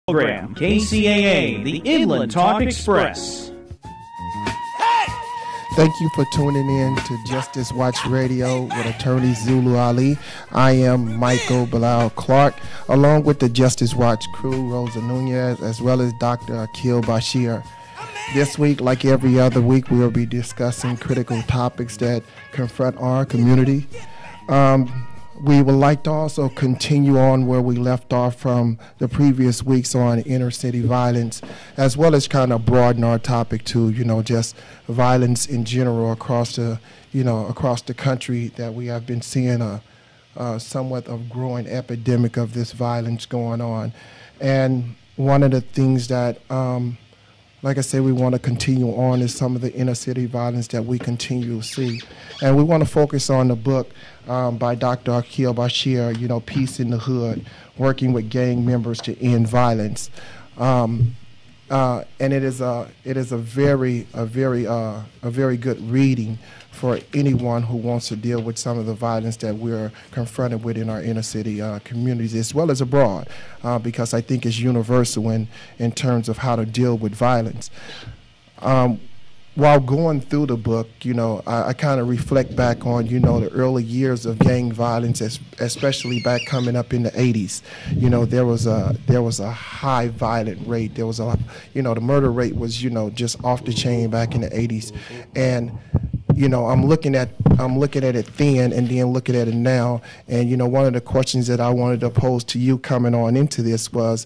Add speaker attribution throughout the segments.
Speaker 1: Program KCAA, the Inland Talk Express.
Speaker 2: Thank you for tuning in to Justice Watch Radio with attorney Zulu Ali. I am Michael Bilal Clark, along with the Justice Watch crew, Rosa Nunez, as well as Dr. Akil Bashir. This week, like every other week, we will be discussing critical topics that confront our community. We would like to also continue on where we left off from the previous weeks on inner city violence, as well as kind of broaden our topic to, just violence in general across the country, that we have been seeing a somewhat of growing epidemic of this violence going on. And one of the things that, like I said, we want to continue on is some of the inner city violence that we continue to see. And we want to focus on the book by Dr. Akil Bashir, Peace in the Hood, working with gang members to end violence. And it is a very good reading for anyone who wants to deal with some of the violence that we're confronted with in our inner city communities, as well as abroad, because I think it's universal in terms of how to deal with violence. While going through the book, I kind of reflect back on, the early years of gang violence, especially back coming up in the 80s. There was a high violent rate. There was the murder rate was, just off the chain back in the 80s. And I'm looking at it then and then looking at it now. And, one of the questions that I wanted to pose to you coming on into this was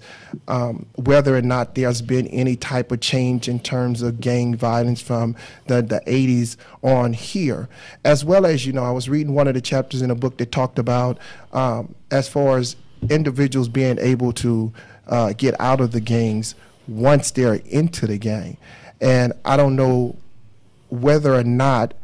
Speaker 2: whether or not there's been any type of change in terms of gang violence from the 80s on here. As well as, I was reading one of the chapters in a book that talked about as far as individuals being able to get out of the gangs once they're into the gang. And I don't know whether or not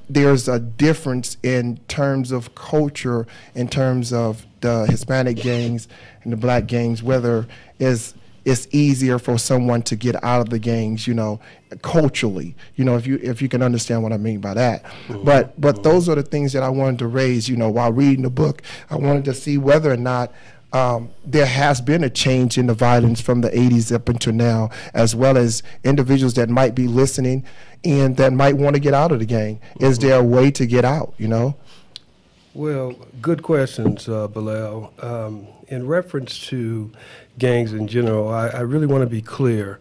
Speaker 2: there's a difference in terms of culture, in terms of the Hispanic gangs and the black gangs, whether it's easier for someone to get out of the gangs, culturally, if you can understand what I mean by that. Mm-hmm. But those are the things that I wanted to raise, while reading the book. I wanted to see whether or not there has been a change in the violence from the 80s up until now, as well as individuals that might be listening and that might want to get out of the gang. Is there a way to get out,
Speaker 3: Well, good questions, Bilal. In reference to gangs in general, I really want to be clear.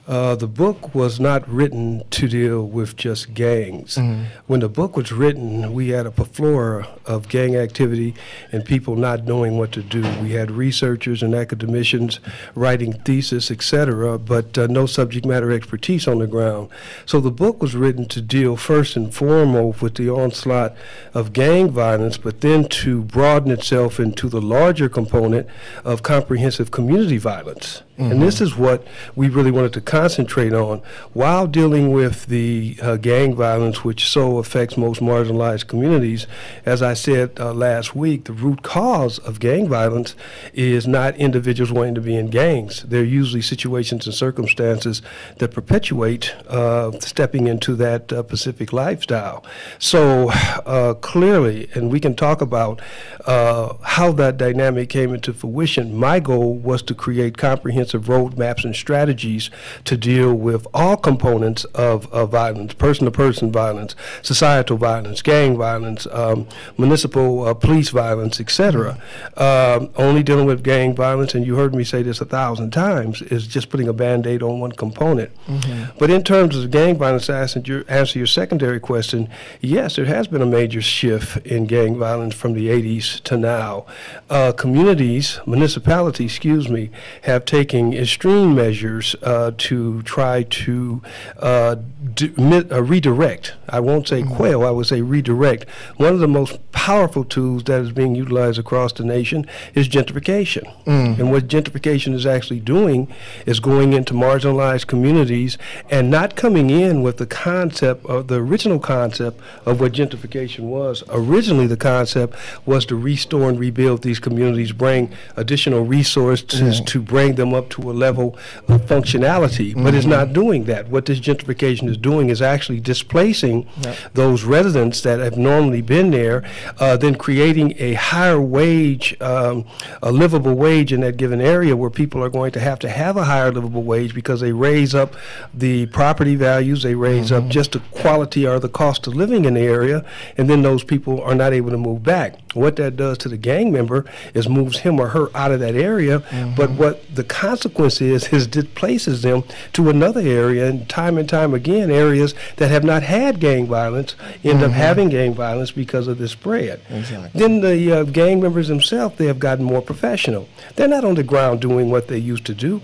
Speaker 3: The book was not written to deal with just gangs. Mm-hmm. When the book was written, we had a plethora of gang activity and people not knowing what to do. We had researchers and academicians writing thesis, etc., but no subject matter expertise on the ground. So the book was written to deal first and foremost with the onslaught of gang violence, but then to broaden itself into the larger component of comprehensive community violence. Mm-hmm. And this is what we really wanted to concentrate on while dealing with the gang violence, which so affects most marginalized communities. As I said last week, the root cause of gang violence is not individuals wanting to be in gangs. They're usually situations and circumstances that perpetuate stepping into that Pacific lifestyle. So clearly, and we can talk about how that dynamic came into fruition, my goal was to create comprehensive roadmaps and strategies to deal with all components of violence, person-to-person violence, societal violence, gang violence, municipal police violence, etc. Only dealing with gang violence, and you heard me say this 1,000 times, is just putting a Band-Aid on one component. Mm-hmm. But in terms of gang violence, to answer your secondary question, yes, there has been a major shift in gang violence from the 80s to now. Communities, municipalities, have taken extreme measures to try to redirect. I won't say quail, I would say redirect. One of the most powerful tools that is being utilized across the nation is gentrification. Mm. And what gentrification is actually doing is going into marginalized communities and not coming in with the concept, or the original concept of what gentrification was. Originally, the concept was to restore and rebuild these communities, bring additional resources to bring them up to a level of functionality, but it's not doing that. What this gentrification is doing is actually displacing displacing those residents that have normally been there, then creating a higher wage, a livable wage in that given area where people are going to have a higher livable wage because they raise up the property values, they raise up just the quality or the cost of living in the area, and then those people are not able to move back. What that does to the gang member is moves him or her out of that area, but what the consequence is displaces them to another area, and time again, areas that have not had gang violence end up having gang violence because of the spread.
Speaker 2: Exactly.
Speaker 3: Then the gang members themselves, they have gotten more professional. They're not on the ground doing what they used to do.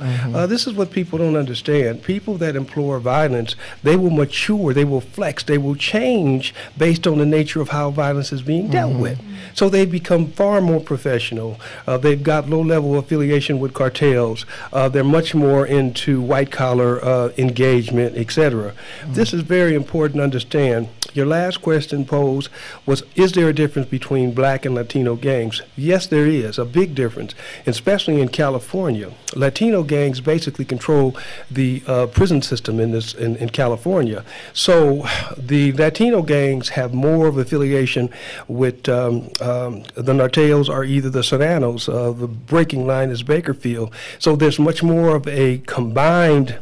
Speaker 3: This is what people don't understand. People that employ violence, they will mature, they will flex, they will change based on the nature of how violence is being dealt with. So they become far more professional. They've got low-level affiliation with cartels. They're much more into white-collar engagement, etc. This is very important to understand. Your last question posed was, is there a difference between black and Latino gangs? Yes, there is, a big difference, especially in California. Latino gangs basically control the prison system in California. So the Latino gangs have more of affiliation with the Norteos or either the Serranos. The breaking line is Bakerfield. So there's much more of a combined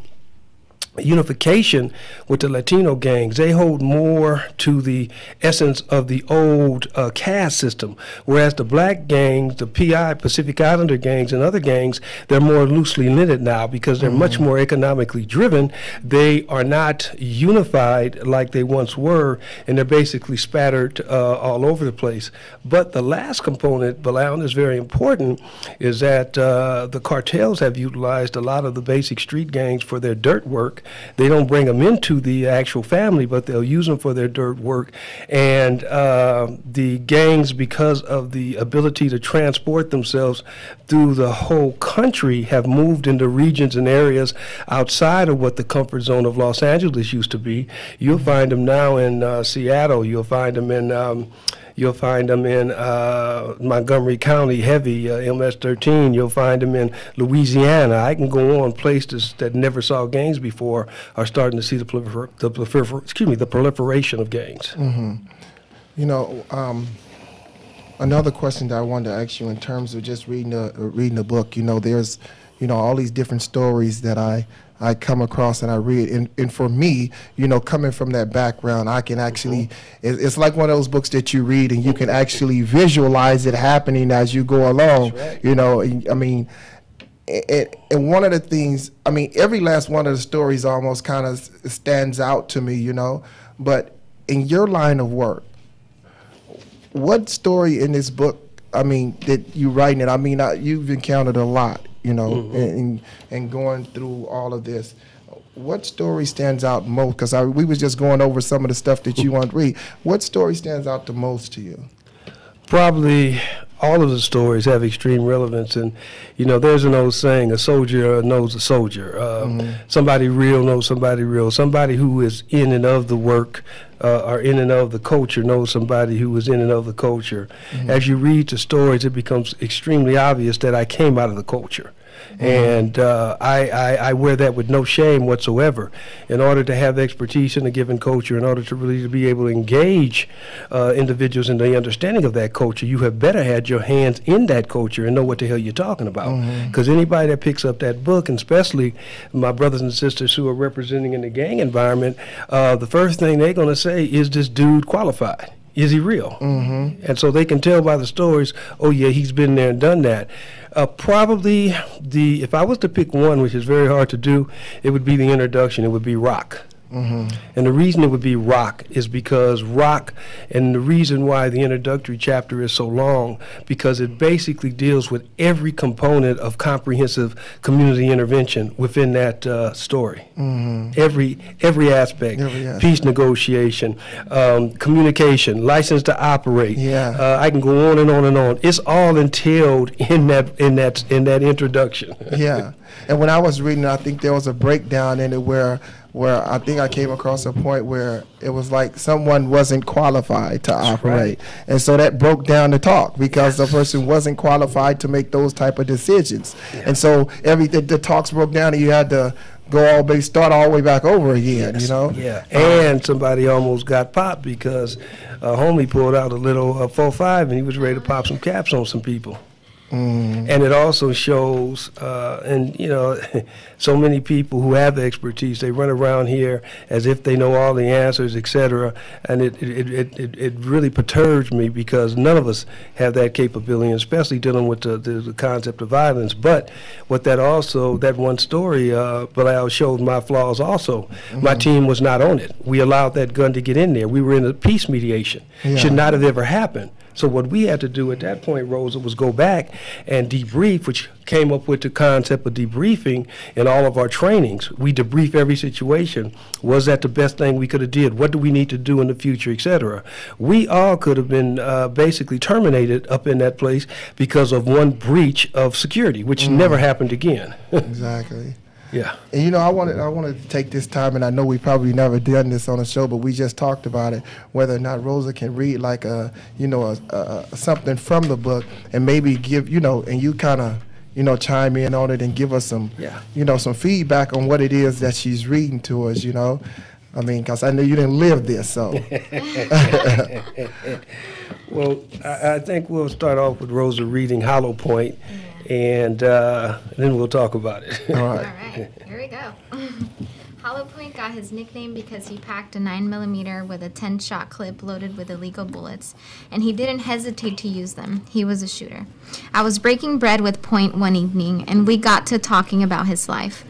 Speaker 3: unification with the Latino gangs. They hold more to the essence of the old caste system, whereas the black gangs, the PI, Pacific Islander gangs, and other gangs, they're more loosely knitted now because they're much more economically driven. They are not unified like they once were, and they're basically spattered all over the place. But the last component, Bilal, is very important, is that the cartels have utilized a lot of the basic street gangs for their dirt work. They don't bring them into the actual family, but they'll use them for their dirt work. And the gangs, because of the ability to transport themselves through the whole country, have moved into regions and areas outside of what the comfort zone of Los Angeles used to be. You'll find them now in Seattle. You'll find them in Montgomery County, heavy, MS-13. You'll find them in Louisiana. I can go on. Places that never saw gangs before are starting to see the proliferation of gangs.
Speaker 2: You know, another question that I wanted to ask you in terms of just reading the book, you know, there's, you know, all these different stories that I come across and I read, and for me, you know, coming from that background, I can actually, it's like one of those books that you read and you can actually visualize it happening as you go along.
Speaker 3: Right.
Speaker 2: You know, I mean, and one of the things, I mean, every last one of the stories almost kind of stands out to me, you know, but in your line of work, what story in this book, I mean, that you writing it, I mean, you've encountered a lot, you know, and going through all of this. What story stands out most? Because we was just going over some of the stuff that you want to read. What story stands out the most to you?
Speaker 3: Probably all of the stories have extreme relevance, and you know, there's an old saying: a soldier knows a soldier. Somebody real knows somebody real. Somebody who is in and of the work or in and of the culture knows somebody who is in and of the culture. As you read the stories, it becomes extremely obvious that I came out of the culture. And I wear that with no shame whatsoever. In order to have expertise in a given culture, in order to really be able to engage individuals in the understanding of that culture, you have better had your hands in that culture and know what the hell you're talking about. Because anybody that picks up that book, and especially my brothers and sisters who are representing in the gang environment, the first thing they're going to say is, this dude qualified? Is he real? And so they can tell by the stories, oh yeah, he's been there and done that. Probably if I was to pick one, which is very hard to do, it would be the introduction. It would be rock. And the reason it would be rock is because rock, and the reason why the introductory chapter is so long, because it basically deals with every component of comprehensive community intervention within that story. Every aspect, peace negotiation, communication, license to operate. I can go on and on and on. It's all entailed in that introduction.
Speaker 2: And when I was reading, I think there was a breakdown in it where I think I came across a point where it was like someone wasn't qualified to operate. And so that broke down the talk, because the person wasn't qualified to make those type of decisions. And so the talks broke down, and you had the start all the way back over again,
Speaker 3: Yes.
Speaker 2: you know?
Speaker 3: Yeah, and somebody almost got popped because a homie pulled out a little 4.5 and he was ready to pop some caps on some people. And it also shows, and you know, so many people who have the expertise, they run around here as if they know all the answers, etc. And it really perturbs me because none of us have that capability, especially dealing with the concept of violence. But what that one story, Bilal, showed my flaws also. My team was not on it. We allowed that gun to get in there. We were in a peace mediation.
Speaker 2: Yeah.
Speaker 3: Should not have ever happened. So what we had to do at that point, Rosa, was go back and debrief, which came up with the concept of debriefing in all of our trainings. We debrief every situation. Was that the best thing we could have did? What do we need to do in the future, et cetera? We all could have been basically terminated up in that place because of one breach of security, which never happened again.
Speaker 2: Exactly.
Speaker 3: Yeah.
Speaker 2: And you know, I wanted to take this time, and I know we probably never done this on a show, but we just talked about it, whether or not Rosa can read like something from the book and maybe give, you know, and you kind of, you know, chime in on it and give us some, you know, some feedback on what it is that she's reading to us, you know. I mean, because I know you didn't live this, so.
Speaker 3: Well, I think we'll start off with Rosa reading Hollow Point, and then we'll talk about it.
Speaker 2: All right.
Speaker 4: All right, here we go. Hollow Point got his nickname because he packed a 9mm with a 10-shot clip loaded with illegal bullets, and he didn't hesitate to use them. He was a shooter. I was breaking bread with Point one evening, and we got to talking about his life.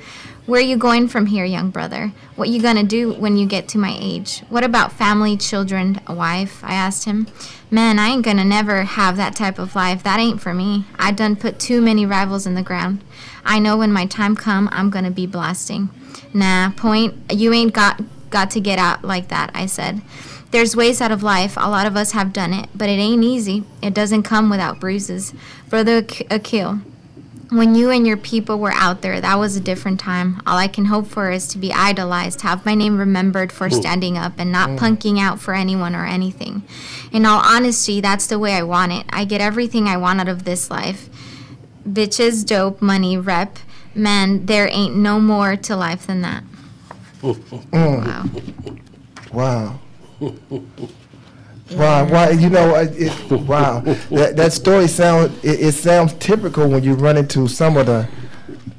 Speaker 4: Where are you going from here, young brother? What you gonna do when you get to my age? What about family, children, a wife? I asked him. Man, I ain't gonna never have that type of life. That ain't for me. I done put too many rifles in the ground. I know when my time come, I'm gonna be blasting. Nah, Point, you ain't got to get out like that, I said. There's ways out of life. A lot of us have done it, but it ain't easy. It doesn't come without bruises. Brother Akil, when you and your people were out there, that was a different time. All I can hope for is to be idolized, have my name remembered for standing up and not punking out for anyone or anything. In all honesty, that's the way I want it. I get everything I want out of this life. Bitches, dope, money, rep. Man, there ain't no more to life than that. Wow.
Speaker 2: Wow. Wow, you know, wow. That story sounds typical when you run into some of the,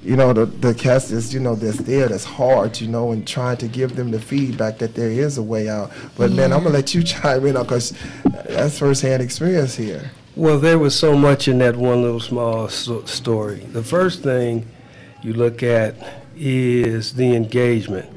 Speaker 2: you know, the cats that's, you know, that's hard, you know, and trying to give them the feedback that there is a way out. But man, I'm gonna let you chime in because that's firsthand experience here.
Speaker 3: Well, there was so much in that one little small story. The first thing you look at is the engagement.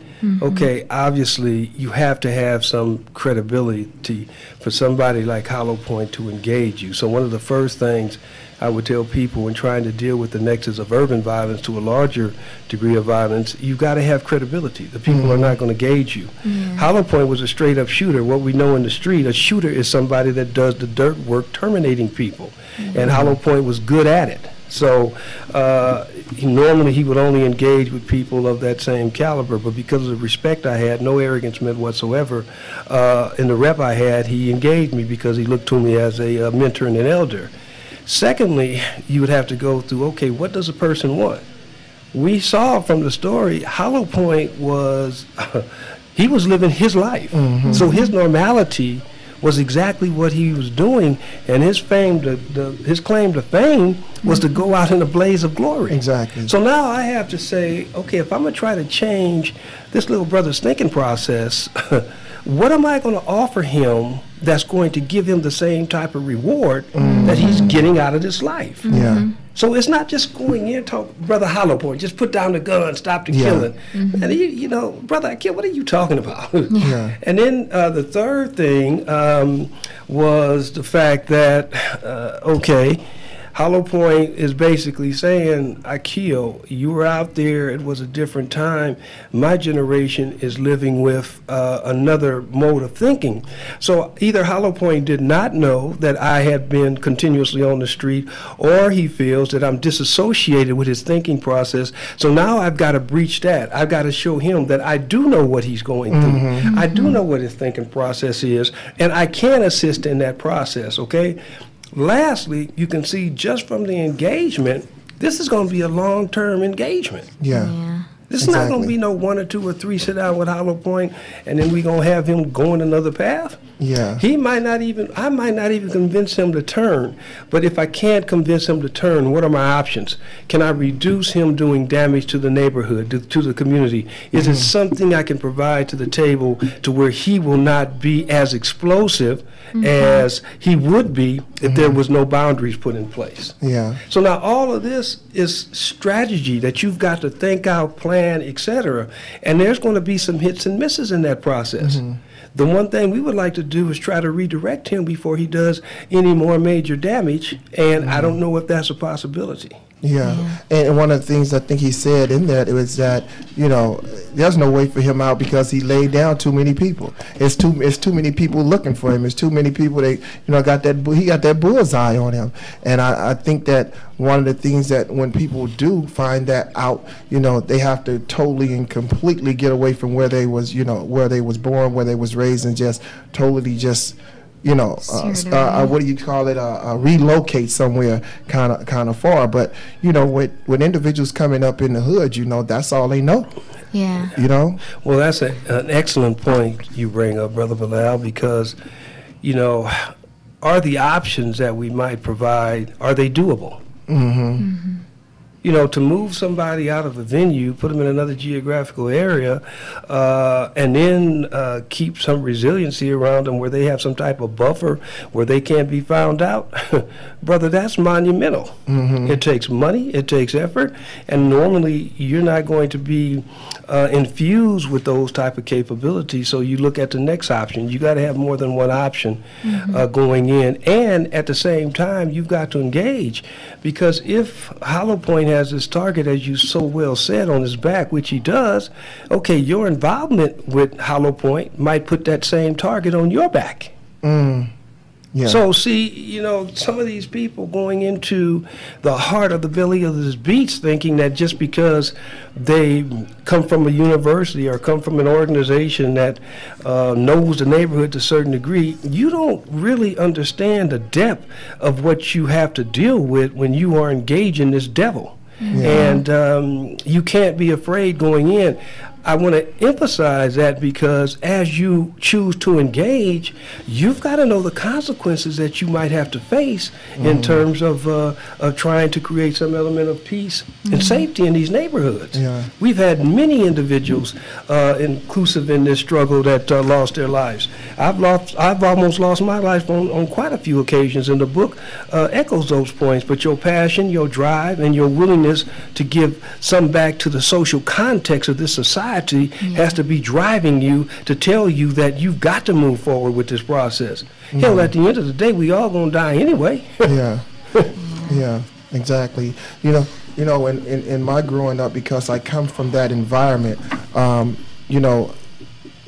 Speaker 3: Okay, obviously you have to have some credibility for somebody like Hollow Point to engage you. So one of the first things I would tell people when trying to deal with the nexus of urban violence to a larger degree of violence, you've got to have credibility. The people are not going to gauge you. Hollow Point was a straight up shooter. What we know in the street, a shooter is somebody that does the dirt work terminating people. And Hollow Point was good at it. So normally he would only engage with people of that same caliber, but because of the respect I had, no arrogance meant whatsoever, in the rep I had, he engaged me because he looked to me as a mentor and an elder. Secondly, you would have to go through, okay, what does a person want? We saw from the story, Hollow Point was, he was living his life. So his normality was exactly what he was doing, and his claim to fame was to go out in a blaze of glory.
Speaker 2: Exactly.
Speaker 3: So now I have to say, okay, if I'm gonna try to change this little brother's thinking process, what am I gonna offer him that's going to give him the same type of reward that he's getting out of this life?
Speaker 2: Yeah.
Speaker 3: So it's not just going in, talk, Brother Hollow Point, just put down the gun, stop the killing. And you know, Brother Akil, what are you talking about? And then the third thing was the fact that, okay, Hollow Point is basically saying, Akil, you were out there, it was a different time. My generation is living with another mode of thinking. So either Hollow Point did not know that I had been continuously on the street, or he feels that I'm disassociated with his thinking process. So now I've got to breach that. I've got to show him that I do know what he's going through. I do know what his thinking process is, and I can assist in that process, okay? Lastly, you can see just from the engagement, this is going to be a long-term engagement.
Speaker 2: Yeah.
Speaker 3: This is not going to be no 1 or 2 or 3 sit down with Hollow Point, and then we're going to have him going another path.
Speaker 2: Yeah.
Speaker 3: I might not even convince him to turn. But if I can't convince him to turn, what are my options? Can I reduce him doing damage to the neighborhood, to the community? Is it something I can provide to the table to where he will not be as explosive as he would be if there was no boundaries put in place?
Speaker 2: Yeah.
Speaker 3: So now all of this is strategy that you've got to think out, plan, etc. And there's going to be some hits and misses in that process. The one thing we would like to do is try to redirect him before he does any more major damage, and I don't know if that's a possibility.
Speaker 2: Yeah. And one of the things I think he said in that was that, you know, there's no way for him out because he laid down too many people. It's too many people looking for him. It's too many people that, you know, he got that bullseye on him. And I think that one of the things that when people do find that out, you know, they have to totally and completely get away from where they was, you know, where they was born, where they was raised, and just totally just, you know, what do you call it? Relocate somewhere kind of far. But you know, when individuals coming up in the hood, you know, that's all they know.
Speaker 4: Yeah.
Speaker 2: You know.
Speaker 3: Well, that's an excellent point you bring up, Brother Bilal, because, you know, are the options that we might provide, are they doable? You know, to move somebody out of a venue, put them in another geographical area, and then keep some resiliency around them where they have some type of buffer where they can't be found out, brother, that's monumental. It takes money, it takes effort, and normally you're not going to be infused with those type of capabilities, so you look at the next option. You got to have more than one option going in, and at the same time, you've got to engage, because if Hollow Point has this target, as you so well said, on his back, which he does, okay, your involvement with Hollow Point might put that same target on your back.
Speaker 2: Yeah.
Speaker 3: So see, you know, some of these people going into the heart of the belly of this beast, thinking that just because they come from a university or come from an organization that knows the neighborhood to a certain degree, you don't really understand the depth of what you have to deal with when you are engaging this devil. And you can't be afraid going in. I want to emphasize that because as you choose to engage, you've got to know the consequences that you might have to face in terms of trying to create some element of peace and safety in these neighborhoods. We've had many individuals inclusive in this struggle that lost their lives. I've almost lost my life on quite a few occasions, and the book echoes those points. But your passion, your drive, and your willingness to give some back to the social context of this society has to be driving you to tell you that you've got to move forward with this process. Hell, at the end of the day, we all gonna die anyway.
Speaker 2: Yeah, exactly. You know, in my growing up, because I come from that environment, you know,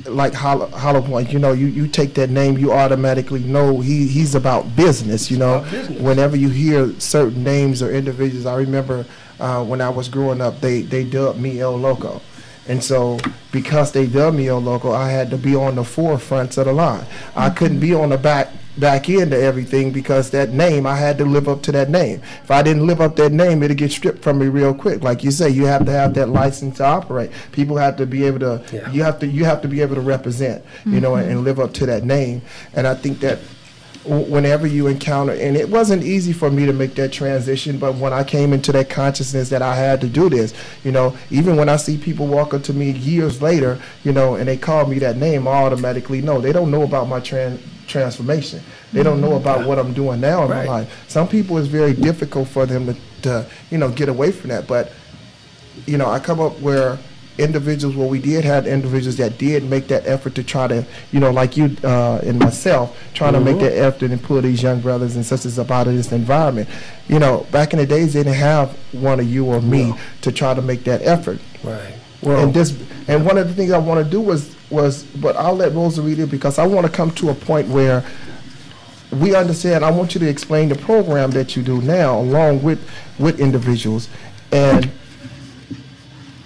Speaker 2: like Hollow Point, you know, you take that name, you automatically know he's about business, you know. Whenever you hear certain names or individuals, I remember when I was growing up, they dubbed me El Loco. And so because they dubbed me El Loco, I had to be on the forefronts of the line. I couldn't be on the back end of everything, because that name, I had to live up to that name. If I didn't live up that name, it'd get stripped from me real quick. Like you say, you have to have that license to operate. People have to be able to, you have to be able to represent, you know, and live up to that name. And I think that whenever you encounter, and it wasn't easy for me to make that transition, but when I came into that consciousness that I had to do this, you know, even when I see people walk up to me years later, you know, and they call me that name, I automatically know. They don't know about my transformation. They don't know about what I'm doing now in my life. Some people, it's very difficult for them to you know, get away from that. But, you know, I come up where individuals, well, we did have individuals that did make that effort to try to, you know, like you and myself, trying to make that effort and pull these young brothers and sisters up out of this environment. You know, back in the days, they didn't have one of you or me to try to make that effort. Well, and one of the things I want to do was, but I'll let Rosa read it, because I want to come to a point where we understand. I want you to explain the program that you do now, along with individuals, and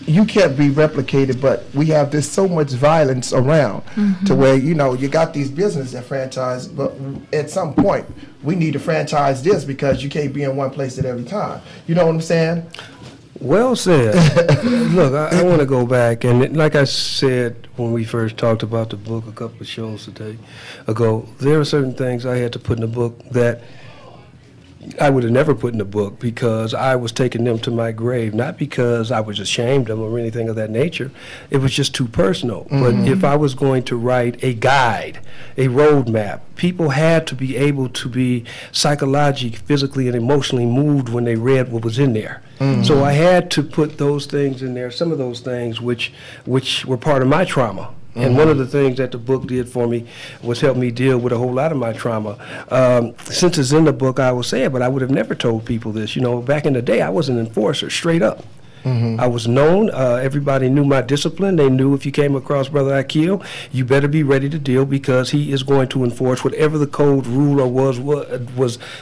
Speaker 2: you can't be replicated, but we have this so much violence around to where, you know, you got these businesses that franchise, but at some point we need to franchise this, because you can't be in one place at every time. You know what I'm saying?
Speaker 3: Well said. Look, I want to go back, and like I said when we first talked about the book a couple of shows ago, there are certain things I had to put in the book that I would have never put in the book because I was taking them to my grave, not because I was ashamed of them or anything of that nature. It was just too personal. But if I was going to write a guide, a roadmap, people had to be able to be psychologically, physically, and emotionally moved when they read what was in there. So I had to put those things in there, some of those things which were part of my trauma. And one of the things that the book did for me was help me deal with a whole lot of my trauma. Since it's in the book, I will say it, but I would have never told people this. You know, back in the day, I was an enforcer, straight up. I was known. Everybody knew my discipline. They knew if you came across Brother Akil, you better be ready to deal because he is going to enforce whatever the code, rule, or was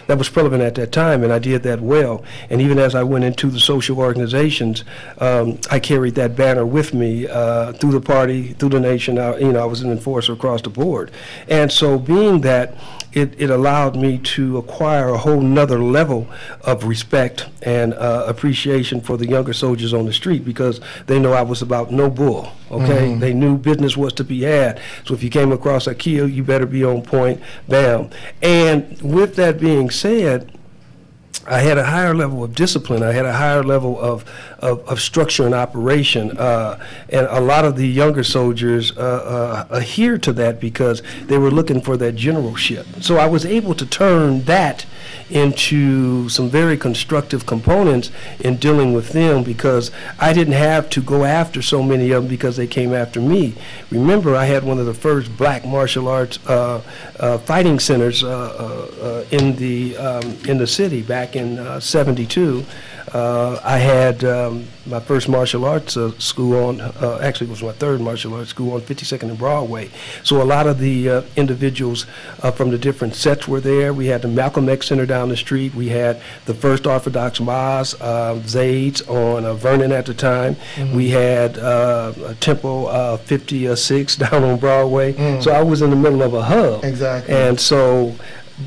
Speaker 3: that was prevalent at that time, and I did that well. And even as I went into the social organizations, I carried that banner with me through the party, through the nation. I was an enforcer across the board. And so being that, it allowed me to acquire a whole nother level of respect and appreciation for the younger soldiers on the street because they know I was about no bull, okay? They knew business was to be had. So if you came across Akil, you better be on point, bam. And with that being said, I had a higher level of discipline. I had a higher level of structure and operation. And a lot of the younger soldiers adhered to that because they were looking for that generalship. So I was able to turn that into some very constructive components in dealing with them because I didn't have to go after so many of them because they came after me. Remember, I had one of the first black martial arts fighting centers in the city back in '72. I had my first martial arts school on, actually it was my third martial arts school on 52nd and Broadway. So a lot of the individuals from the different sets were there. We had the Malcolm X Center down the street. We had the First Orthodox Maz, Zaids on Vernon at the time. We had Temple 56 down on Broadway. So I was in the middle of a hub.
Speaker 2: Exactly.
Speaker 3: And so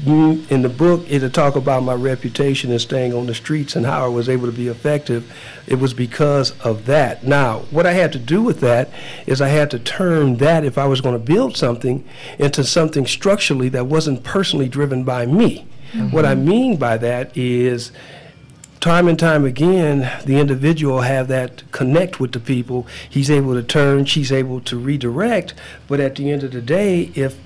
Speaker 3: in the book, it'll talk about my reputation and staying on the streets and how I was able to be effective. It was because of that. Now, what I had to do with that is I had to turn that, if I was going to build something, into something structurally that wasn't personally driven by me. What I mean by that is time and time again, the individual have that connect with the people. He's able to turn, she's able to redirect, but at the end of the day, if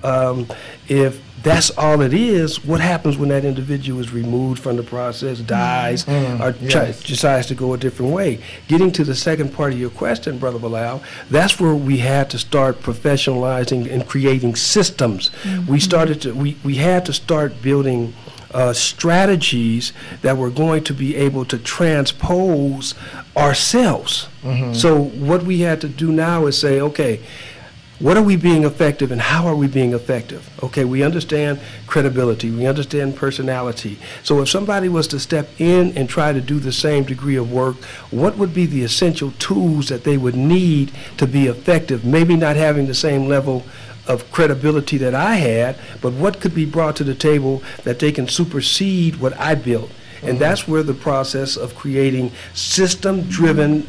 Speaker 3: that's all it is, what happens when that individual is removed from the process, dies, or decides to go a different way? Getting to the second part of your question, Brother Bilal, that's where we had to start professionalizing and creating systems. We had to start building strategies that were going to be able to transpose ourselves. So what we had to do now is say, okay, what are we being effective and how are we being effective? Okay, we understand credibility, we understand personality. So if somebody was to step in and try to do the same degree of work, what would be the essential tools that they would need to be effective? Maybe not having the same level of credibility that I had, but what could be brought to the table that they can supersede what I built? And that's where the process of creating system-driven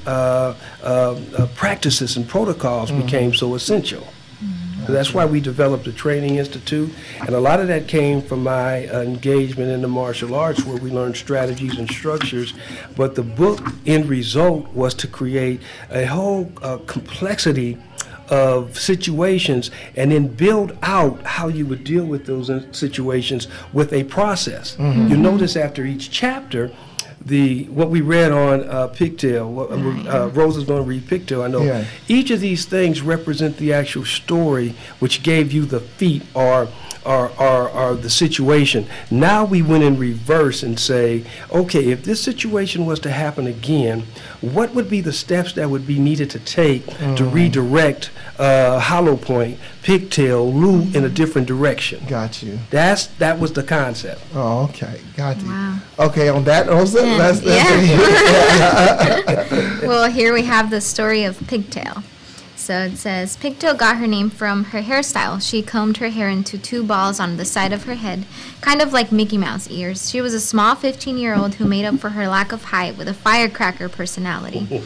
Speaker 3: practices and protocols became so essential. So that's why we developed the Training Institute, and a lot of that came from my engagement in the martial arts where we learned strategies and structures. But the book end result was to create a whole complexity of situations and then build out how you would deal with those situations with a process. You notice after each chapter, what we read on Pigtail, Rose is going to read Pigtail, I know. Each of these things represent the actual story which gave you the feat or the situation. Now we went in reverse and say, okay, if this situation was to happen again, what would be the steps that would be needed to take to redirect Hollow Point, Pigtail, Lou in a different direction?
Speaker 2: Got you.
Speaker 3: That was the concept.
Speaker 2: Oh, okay. Got you.
Speaker 4: Wow.
Speaker 2: Okay, on that, Rosa,
Speaker 4: Well, here we have the story of Pigtail. so it says, Pigtail got her name from her hairstyle. She combed her hair into 2 balls on the side of her head, kind of like Mickey Mouse ears. She was a small 15-year-old who made up for her lack of height with a firecracker personality.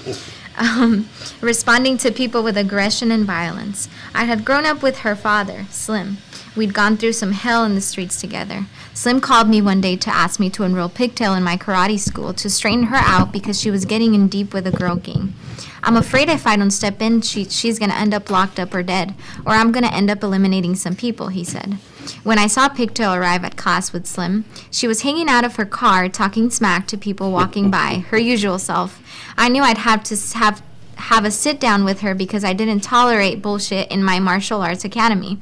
Speaker 4: Responding to people with aggression and violence. I had grown up with her father, Slim. We'd gone through some hell in the streets together. Slim called me one day to ask me to enroll Pigtail in my karate school to straighten her out because she was getting in deep with a girl gang. I'm afraid if I don't step in, she's going to end up locked up or dead, or I'm going to end up eliminating some people, he said. When I saw Pigtail arrive at class with Slim, she was hanging out of her car talking smack to people walking by, her usual self. I knew I'd have to have a sit down with her because I didn't tolerate bullshit in my martial arts academy.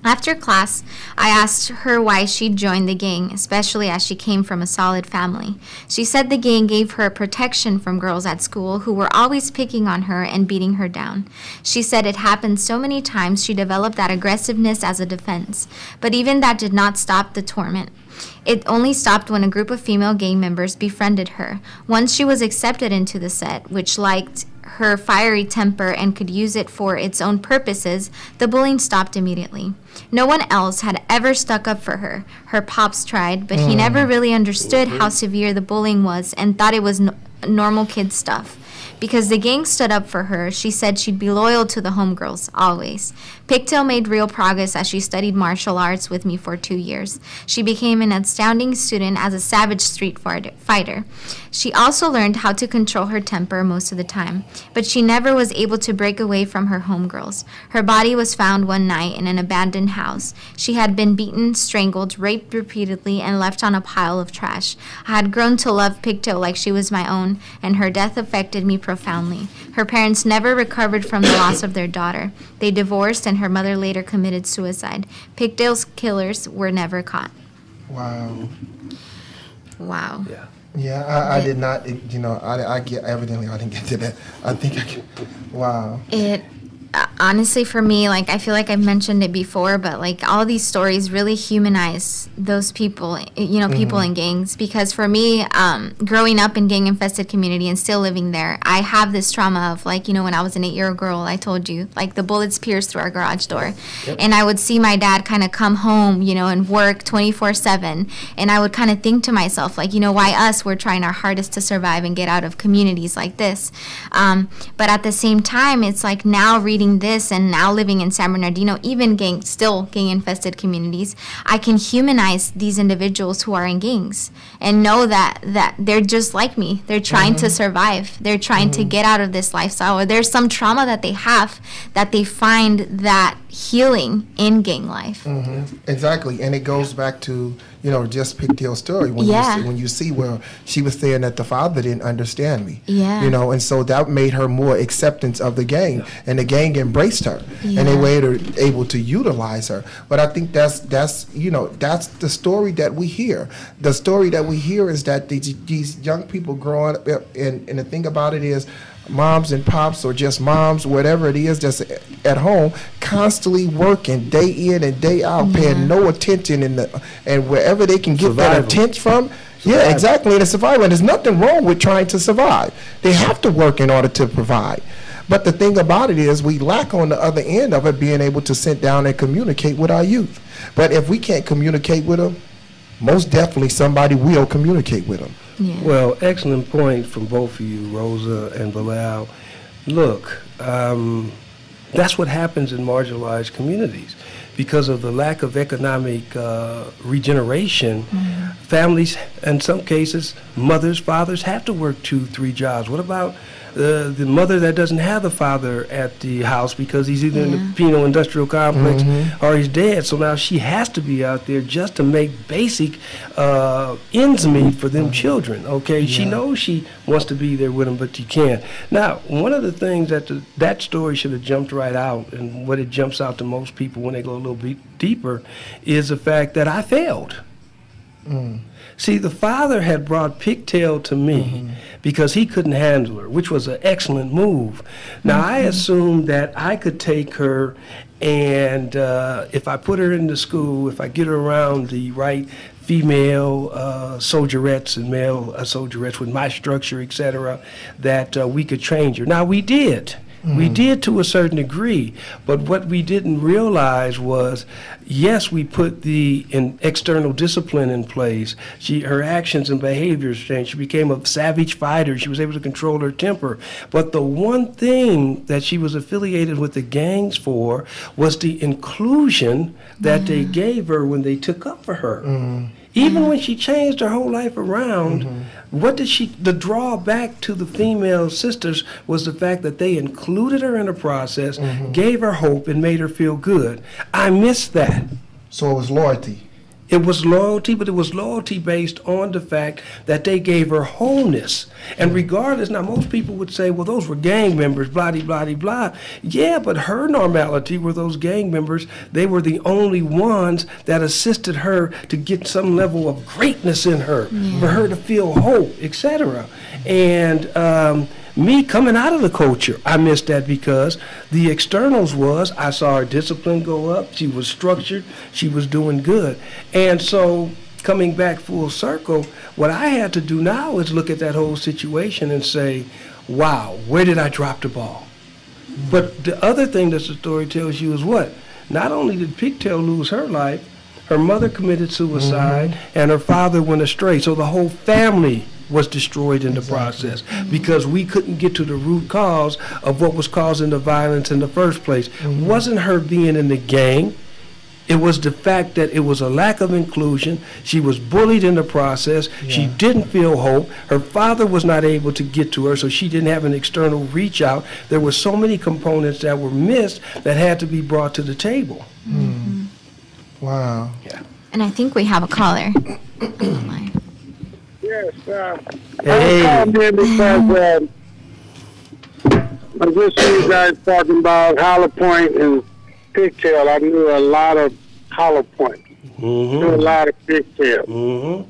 Speaker 4: After class, I asked her why she'd joined the gang, especially as she came from a solid family. She said the gang gave her protection from girls at school who were always picking on her and beating her down. She said it happened so many times she developed that aggressiveness as a defense. But even that did not stop the torment. It only stopped when a group of female gang members befriended her. Once she was accepted into the set, which liked her fiery temper and could use it for its own purposes, the bullying stopped immediately. No one else had ever stuck up for her. Her pops tried, but he never really understood how severe the bullying was and thought it was normal kid stuff. Because the gang stood up for her, she said she'd be loyal to the homegirls, always. Pigtail made real progress as she studied martial arts with me for 2 years. She became an astounding student as a savage street fighter. She also learned how to control her temper most of the time, but she never was able to break away from her homegirls. Her body was found one night in an abandoned house. She had been beaten, strangled, raped repeatedly, and left on a pile of trash. I had grown to love Pigtail like she was my own, and her death affected me profoundly. Her parents never recovered from the loss of their daughter. They divorced, and her mother later committed suicide. Pigtail's killers were never caught.
Speaker 2: Wow.
Speaker 4: Wow.
Speaker 3: Yeah.
Speaker 2: Yeah, I did not, I get, evidently I didn't get to that. I think I can, wow.
Speaker 4: It, honestly, for me, like, I feel like I've mentioned it before, but, like, all these stories really humanize those people, people in gangs. Because for me, growing up in gang-infested community and still living there, I have this trauma of, like, when I was an 8-year-old girl, I told you, like, the bullets pierced through our garage door. Yep. And I would see my dad kind of come home, and work 24/7. And I would kind of think to myself, like, why us? We're trying our hardest to survive and get out of communities like this. But at the same time, it's like now reading this and now living in San Bernardino, even still gang-infested communities, I can humanize these individuals who are in gangs and know that they're just like me. They're trying to survive. They're trying to get out of this lifestyle, or there's some trauma that they have that they find that healing in gang life.
Speaker 2: Exactly, and it goes back to just Pigtail's story when you see where she was saying that the father didn't understand me. And so that made her more acceptance of the gang, and the gang embraced her, and they were able to utilize her. But I think that's the story that we hear. The story that we hear is that these young people growing up, and the thing about it is, moms and pops, or just moms, whatever it is, just at home, constantly working day in and day out, paying no attention and wherever they can get that attention from. Yeah, exactly. And it's survival. And there's nothing wrong with trying to survive. They have to work in order to provide. But the thing about it is, we lack on the other end of it being able to sit down and communicate with our youth. But if we can't communicate with them, most definitely somebody will communicate with them.
Speaker 3: Yeah. Well, excellent point from both of you, Rosa and Bilal. Look, that's what happens in marginalized communities. Because of the lack of economic regeneration, families, in some cases, mothers, fathers have to work 2-3 jobs. What about the mother that doesn't have the father at the house because he's either in the penal industrial complex or he's dead? So now she has to be out there just to make basic ends meet for them children. Okay, she knows she wants to be there with them, but you can't. Now, one of the things that that story should have jumped right out, and what it jumps out to most people when they go a little bit deeper, is the fact that I failed. See, the father had brought Pigtail to me because he couldn't handle her, which was an excellent move. Now, I assumed that I could take her, and if I put her into school, if I get her around the right female soldierettes and male soldierettes with my structure, etc., that we could train her. Now, we did. We did to a certain degree, but what we didn't realize was, yes, we put the external discipline in place. Her actions and behaviors changed. She became a savage fighter. She was able to control her temper. But the one thing that she was affiliated with the gangs for was the inclusion that they gave her when they took up for her. Even when she changed her whole life around, the drawback to the female sisters was the fact that they included her in the process, gave her hope, and made her feel good. I missed that.
Speaker 2: So it was loyalty.
Speaker 3: It was loyalty, but it was loyalty based on the fact that they gave her wholeness. And regardless, now most people would say, well, those were gang members, blah, blah, blah, blah. Yeah, but her normality were those gang members. They were the only ones that assisted her to get some level of greatness in her, for her to feel hope, etc. And me coming out of the culture, I missed that because the externals was, I saw her discipline go up, she was structured, she was doing good. And so coming back full circle, what I had to do now is look at that whole situation and say, wow, where did I drop the ball? But the other thing that the story tells you is what? Not only did Pigtail lose her life, her mother committed suicide and her father went astray. So the whole family was destroyed in the process because we couldn't get to the root cause of what was causing the violence in the first place. It wasn't her being in the gang. It was the fact that it was a lack of inclusion. She was bullied in the process. She didn't feel hope. Her father was not able to get to her, so she didn't have an external reach out. There were so many components that were missed that had to be brought to the table.
Speaker 2: Wow.
Speaker 3: Yeah.
Speaker 4: And I think we have a caller.
Speaker 5: Yes,
Speaker 3: Hey.
Speaker 5: I'm calling in because I just see you guys talking about Hollow Point and Pigtail. I knew a lot of Hollow Point. Knew a lot of Pigtail.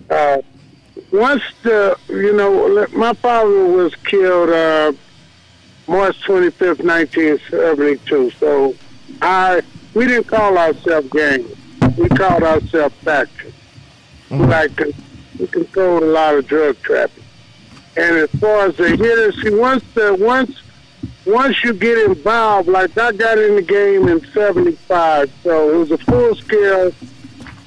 Speaker 5: Once my father was killed March 25th, 1972. So we didn't call ourselves gangs. We called ourselves factions. We controlled a lot of drug trafficking. And as far as the hitters, see, once you get involved, like I got in the game in 75, so it was a full-scale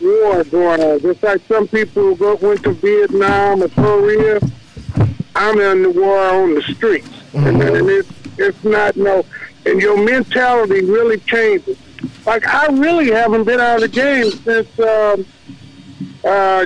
Speaker 5: war going on. Just like some people who went to Vietnam or Korea, I'm in the war on the streets. And it's not, and your mentality really changes. Like, I really haven't been out of the game since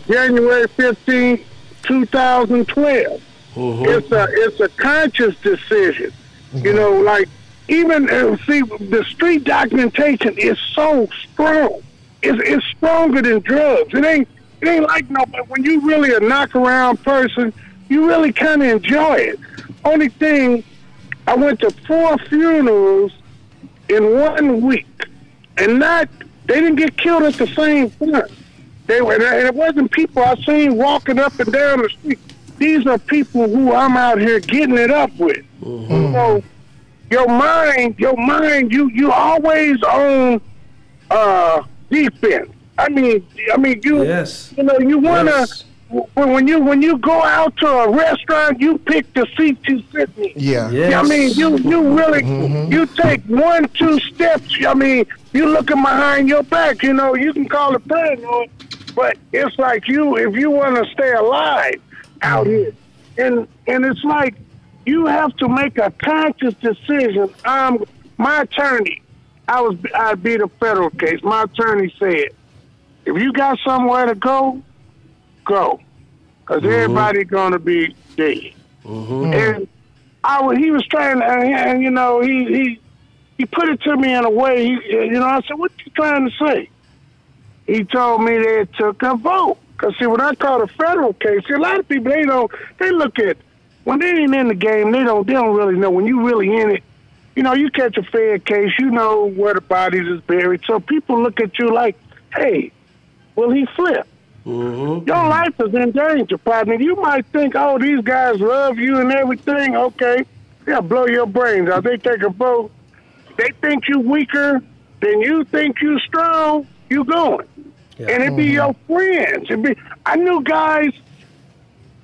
Speaker 5: January 15, 2012. It's a conscious decision. Like even the street documentation is so strong. It's stronger than drugs. It ain't like but when you really a knock around person, you really kind of enjoy it. Only thing, I went to 4 funerals in 1 week, and they didn't get killed at the same time. And it wasn't people I seen walking up and down the street. These are people who I'm out here getting it up with. So your mind, you always on defense. I mean, you you wanna when you go out to a restaurant, you pick the seat you sit in.
Speaker 2: Yeah.
Speaker 3: Yes.
Speaker 5: I mean, you really you take 1-2 steps. I mean, you looking behind your back. You can call it paranoid, but it's like if you want to stay alive out here, and it's like you have to make a conscious decision. My attorney, I beat a federal case. My attorney said, if you got somewhere to go, because everybody's gonna be dead. And he was trying to, and he put it to me in a way. I said, "What you trying to say?" He told me they took a vote. Because, see, when I call a federal case, see, a lot of people, they look at, when they ain't in the game, they don't really know. When you really in it, you catch a fair case, you know where the bodies is buried. So people look at you like, hey, will he flip? Your life is in danger, partner. You might think, oh, these guys love you and everything. Okay, they'll blow your brains out. They take a vote. They think you weaker than you think you strong, you going. Yeah. And it be your friends. I knew guys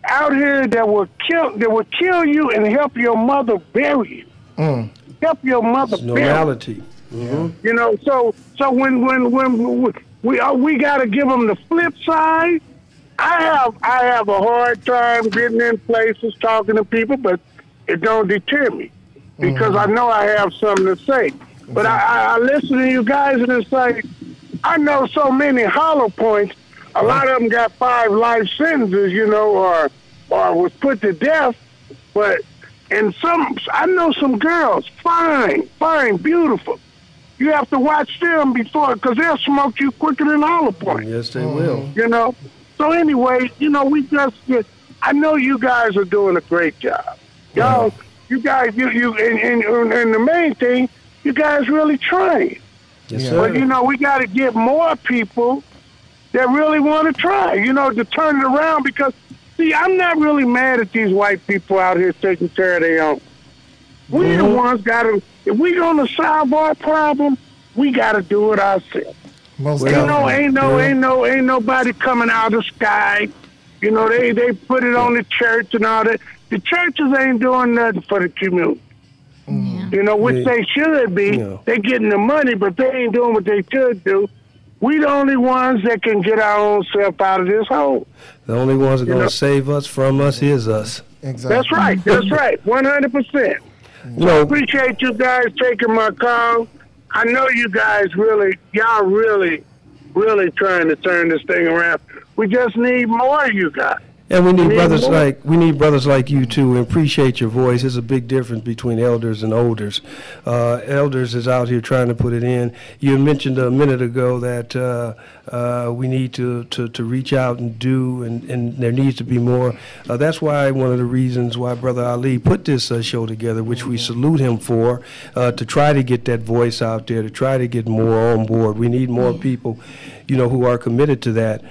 Speaker 5: out here that would kill you and help your mother bury you. help your mother
Speaker 3: It's
Speaker 5: build.
Speaker 3: normality.
Speaker 5: You know, so when we got to give them the flip side. I have a hard time getting in places, talking to people, but it don't deter me because I know I have something to say. But I listen to you guys and it's like, I know so many hollow points. A lot of them got 5 life sentences, you know, or was put to death. But I know some girls, fine, beautiful. You have to watch them before, because they'll smoke you quicker than hollow point.
Speaker 3: Yes, they will.
Speaker 5: You know. So anyway, you know, I know you guys are doing a great job. Y'all, you guys, and the main thing, you guys really trying.
Speaker 3: Yes, sir.
Speaker 5: But, you know, we got to get more people that really want to try, you know, to turn it around. Because, see, I'm not really mad at these white people out here taking care of their own. We the ones got to, if we going to solve our problem, we got to do it ourselves.
Speaker 2: Most
Speaker 5: You know,
Speaker 2: definitely.
Speaker 5: ain't nobody coming out of the sky. You know, they put it on the church and all that. The churches ain't doing nothing for the community.
Speaker 4: Yeah.
Speaker 5: You know, which they should be.
Speaker 3: Yeah.
Speaker 5: They getting the money, but they ain't doing what they should do. We the only ones that can get our own self out of this hole.
Speaker 3: The only ones that are going
Speaker 5: know-
Speaker 3: to save us from us is us.
Speaker 2: Exactly.
Speaker 5: That's right. That's right. 100%.
Speaker 3: You know,
Speaker 5: Appreciate you guys taking my call. I know you guys y'all really trying to turn this thing around. We just need more of you guys.
Speaker 3: and we need
Speaker 5: need
Speaker 3: brothers like you too. And appreciate your voice. There's a big difference between elders and olders. Elders is out here trying to put it in. You mentioned a minute ago that we need to reach out and do, and there needs to be more. That's why one of the reasons why Brother Ali put this show together, which we salute him for, to try to get that voice out there, to try to get more on board. We need more people, you know, who are committed to that.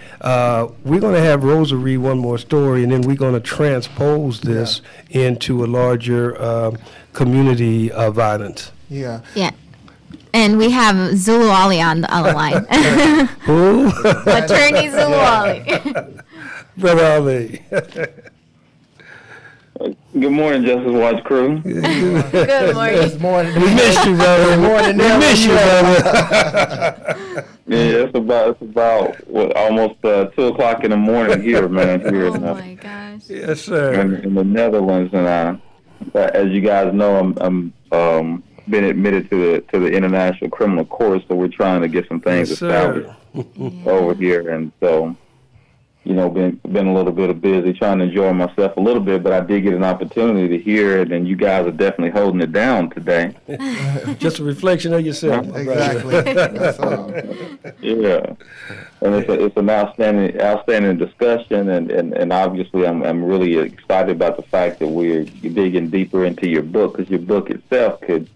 Speaker 3: We're going to have Rosa read one more story, and then we're going to transpose this into a larger community violence.
Speaker 2: Yeah.
Speaker 4: Yeah. And we have Zulu Ali on the other line.
Speaker 3: Who?
Speaker 4: Attorney Zulu Ali.
Speaker 3: Brother Ali.
Speaker 6: Good morning, Justice Watch crew.
Speaker 4: Good morning.
Speaker 2: It's morning.
Speaker 3: We missed you, brother.
Speaker 2: Morning,
Speaker 3: We missed you, brother.
Speaker 6: Yeah, it's about almost 2:00 in the morning here, man. Here
Speaker 4: Oh
Speaker 6: in,
Speaker 4: my gosh.
Speaker 3: Yes, sir.
Speaker 6: in the Netherlands, and as you guys know, I'm been admitted to the International Criminal Court, so we're trying to get some things
Speaker 3: Yes,
Speaker 6: established
Speaker 4: Yeah.
Speaker 6: over here, and so. You know, been a little bit busy trying to enjoy myself a little bit, but I did get an opportunity to hear it, and you guys are definitely holding it down today.
Speaker 3: Just a reflection of yourself. my brother.
Speaker 2: Exactly. That's all.
Speaker 6: Yeah, and it's an outstanding discussion, and obviously I'm really excited about the fact that we're digging deeper into your book, because your book itself could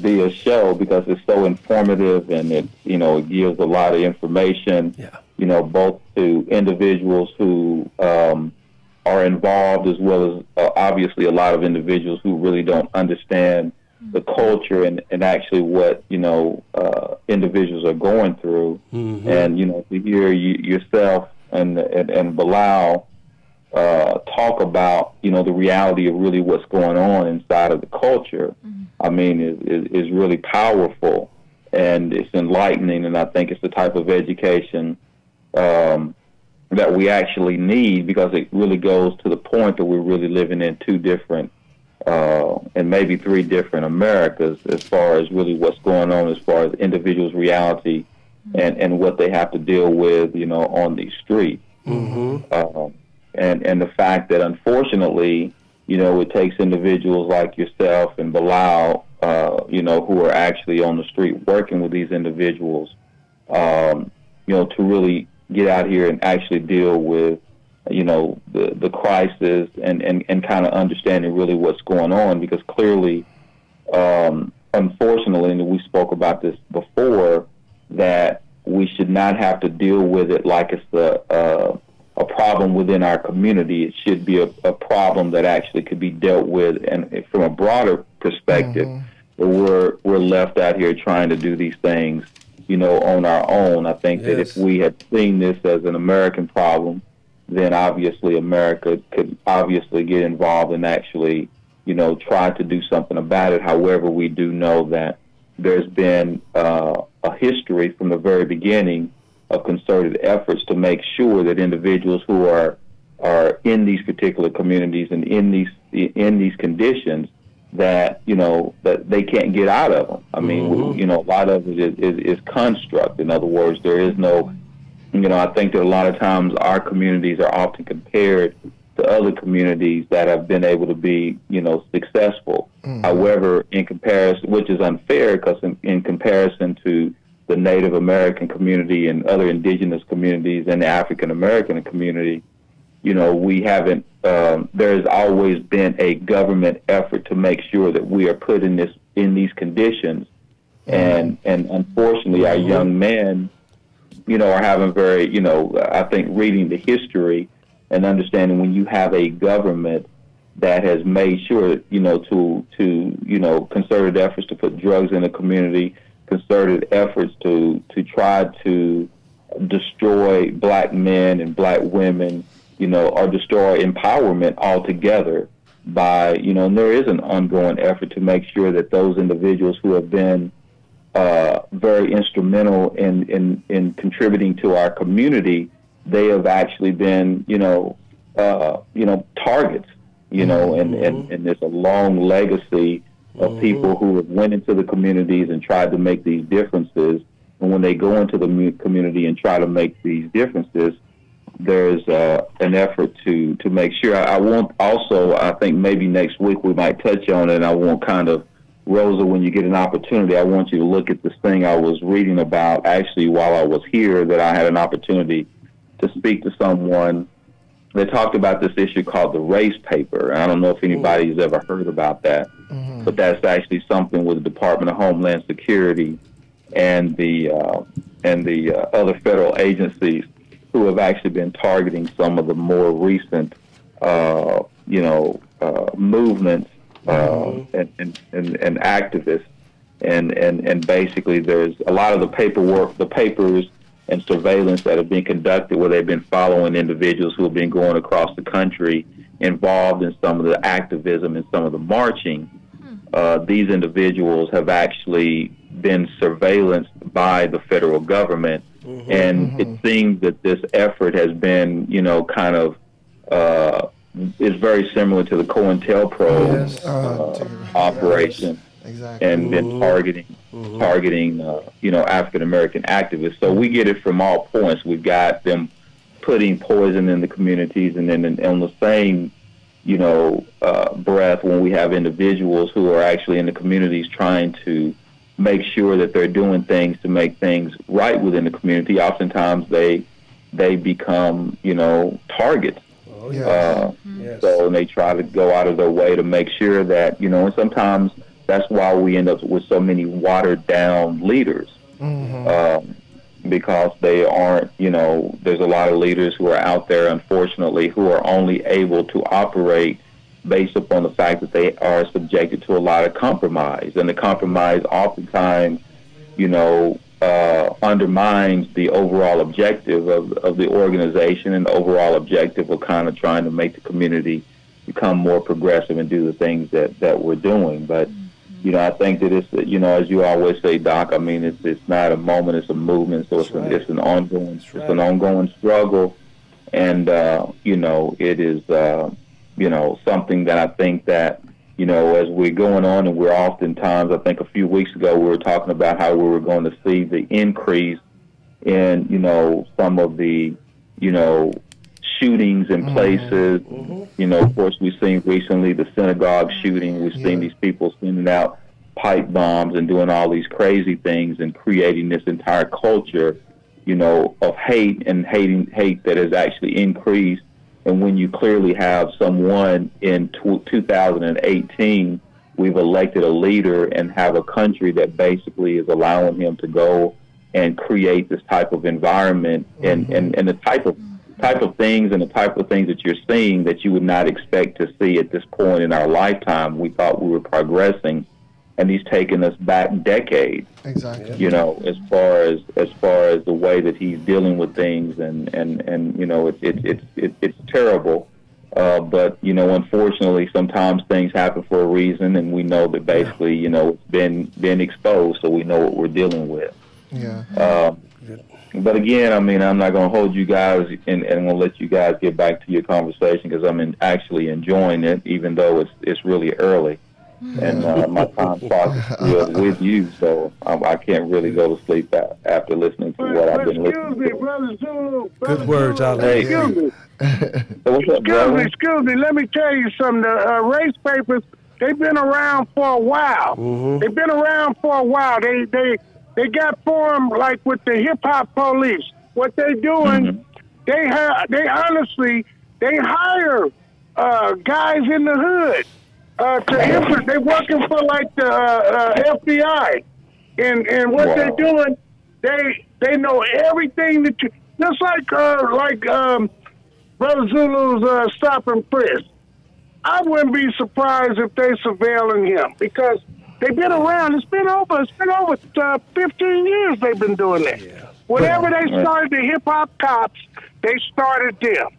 Speaker 6: be a show because it's so informative, and it gives a lot of information.
Speaker 3: Yeah.
Speaker 6: Both to individuals who are involved, as well as obviously a lot of individuals who really don't understand the culture and actually what individuals are going through.
Speaker 3: Mm-hmm.
Speaker 6: And to hear yourself and Bilal talk about the reality of really what's going on inside of the culture, I mean, is really powerful, and it's enlightening, and I think it's the type of education that we actually need, because it really goes to the point that we're really living in two different and maybe three different Americas as far as really what's going on as far as individuals' reality and what they have to deal with, on these streets.
Speaker 3: Mm-hmm.
Speaker 6: And the fact that, unfortunately, it takes individuals like yourself and Bilal, who are actually on the street working with these individuals, to really get out here and actually deal with, the crisis and kind of understanding really what's going on, because clearly, unfortunately, and we spoke about this before, that we should not have to deal with it like it's a problem within our community. It should be a problem that actually could be dealt with, and from a broader perspective, where we're left out here trying to do these things on our own. I think that if we had seen this as an American problem, then obviously America could obviously get involved and actually, try to do something about it. However, we do know that there's been a history from the very beginning of concerted efforts to make sure that individuals who are in these particular communities and in these conditions, that that they can't get out of them. I mean, a lot of it is construct. In other words, there is no, I think that a lot of times our communities are often compared to other communities that have been able to be, successful. However, in comparison, which is unfair, because in comparison to the Native American community and other indigenous communities and the African American community, we haven't, there's always been a government effort to make sure that we are put in these conditions. And unfortunately, our young men, are having very, I think reading the history and understanding when you have a government that has made sure, to concerted efforts to put drugs in the community, concerted efforts to try to destroy black men and black women, or destroy empowerment altogether by, and there is an ongoing effort to make sure that those individuals who have been very instrumental in contributing to our community, they have actually been, targets, and there's a long legacy of people who have went into the communities and tried to make these differences. And when they go into the community and try to make these differences, there's an effort to make sure. I want also, I think maybe next week we might touch on it, and I want kind of, Rosa, when you get an opportunity, I want you to look at this thing I was reading about actually while I was here, that I had an opportunity to speak to someone that talked about this issue called the race paper. And I don't know if anybody's ever heard about that, but that's actually something with the Department of Homeland Security and the other federal agencies who have actually been targeting some of the more recent, movements and activists, and basically there's a lot of the papers and surveillance that have been conducted where they've been following individuals who have been going across the country involved in some of the activism and some of the marching. These individuals have actually been surveillanced by the federal government, and it seems that this effort has been, kind of, is very similar to the COINTELPRO operation, and been targeting, African American activists. So we get it from all points. We've got them putting poison in the communities, and then on the same, breath, when we have individuals who are actually in the communities trying to make sure that they're doing things to make things right within the community, oftentimes they become, targets. So and they try to go out of their way to make sure that, and sometimes that's why we end up with so many watered down leaders, because they aren't, there's a lot of leaders who are out there, unfortunately, who are only able to operate based upon the fact that they are subjected to a lot of compromise. And the compromise oftentimes, undermines the overall objective of the organization and the overall objective of kind of trying to make the community become more progressive and do the things that we're doing. But, I think that it's, as you always say, Doc, I mean, it's not a moment, it's a movement. So it's an ongoing struggle. And, it is, something that I think that, as we're going on, and we're oftentimes, I think a few weeks ago, we were talking about how we were going to see the increase in, some of the, shootings in places. Of course, we've seen recently the synagogue shooting. We've seen these people sending out pipe bombs and doing all these crazy things and creating this entire culture, of hate and hate that has actually increased. And when you clearly have someone in 2018, we've elected a leader and have a country that basically is allowing him to go and create this type of environment and the type of things and the type of things that you're seeing that you would not expect to see at this point in our lifetime. We thought we were progressing, and he's taken us back decades.
Speaker 2: Exactly.
Speaker 6: As far as the way that he's dealing with things, and it's terrible. But, you know, unfortunately, sometimes things happen for a reason, and we know that basically, you know, it's been exposed, so we know what we're dealing with.
Speaker 2: Yeah.
Speaker 6: But again, I mean, I'm not going to hold you guys, and I'm going to let you guys get back to your conversation because I'm actually enjoying it, even though it's really early. And my time clock is still with you, so I can't really go to sleep after listening to what I've been listening to.
Speaker 5: Brother Zulu.
Speaker 3: Good words, Ali.
Speaker 5: Excuse me. Excuse me. Let me tell you something. The race papers, they've been around for a while.
Speaker 3: Mm-hmm.
Speaker 5: They've been around for a while. They got formed like with the hip hop police. What they doing? Mm-hmm. They honestly hire guys in the hood. They're working for like the FBI, and what they're doing, they know everything that you, just like Brother Zulu's stop and frisk. I wouldn't be surprised if they surveilling him because they've been around. It's been over 15 years they've been doing that. Yeah. Whenever they started the hip hop cops, they started them.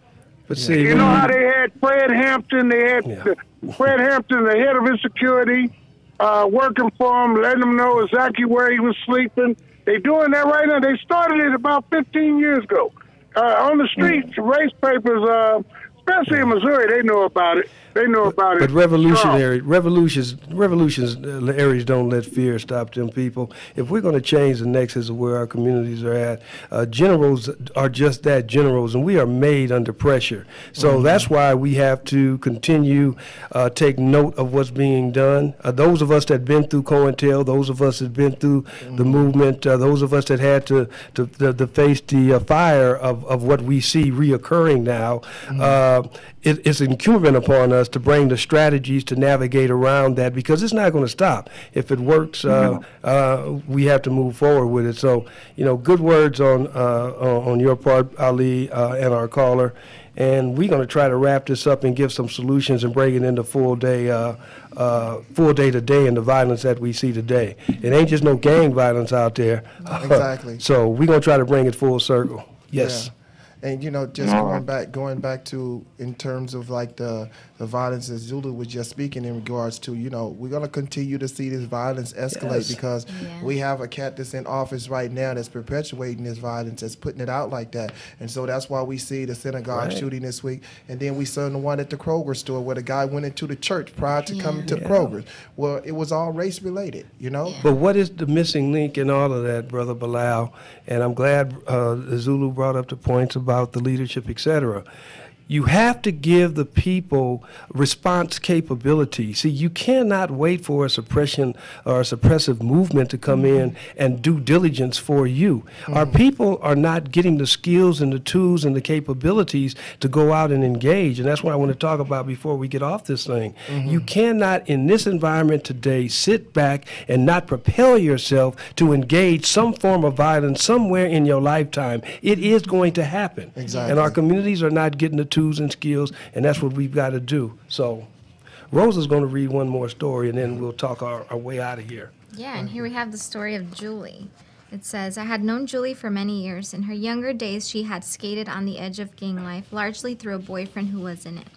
Speaker 3: But see,
Speaker 5: you know how they had Fred Hampton. They had Fred Hampton, the head of insecurity, working for him, letting them know exactly where he was sleeping. They doing that right now. They started it about 15 years ago. On the streets, race papers, especially in Missouri, they know about it. They know about it.
Speaker 3: But revolutions don't let fear stop them people. If we're going to change the nexus of where our communities are at, generals are just that, generals, and we are made under pressure. So that's why we have to continue take note of what's being done. Those of us that been through COINTEL, those of us that been through the movement, those of us that had to face the fire of what we see reoccurring now, it's incumbent upon us to bring the strategies to navigate around that because it's not going to stop. If it works, we have to move forward with it. So, you know, good words on your part, Ali, and our caller. And we're going to try to wrap this up and give some solutions and bring it into full day today and the violence that we see today. It ain't just no gang violence out there.
Speaker 2: Exactly.
Speaker 3: So we're going to try to bring it full circle. Yes.
Speaker 2: Yeah. And, you know, just going back to in terms of like the violence that Zulu was just speaking in regards to, you know, we're going to continue to see this violence escalate because we have a cat that's in office right now that's perpetuating this violence, that's putting it out like that. And so that's why we see the synagogue shooting this week. And then we saw the one at the Kroger store where the guy went into the church prior to coming to Kroger. Well, it was all race related, you know.
Speaker 3: But what is the missing link in all of that, Brother Bilal? And I'm glad Zulu brought up the points about the leadership, etc. You have to give the people response capability. See, you cannot wait for a suppression or a suppressive movement to come in and do diligence for you. Our people are not getting the skills and the tools and the capabilities to go out and engage. And that's what I want to talk about before we get off this thing. You cannot, in this environment today, sit back and not propel yourself to engage some form of violence somewhere in your lifetime. It is going to happen.
Speaker 2: Exactly.
Speaker 3: And our communities are not getting the tools and skills, and that's what we've got to do. So Rosa's going to read one more story, and then we'll talk our way out of here.
Speaker 4: Yeah, and here we have the story of Julie. It says, I had known Julie for many years. In her younger days, she had skated on the edge of gang life, largely through a boyfriend who was in it.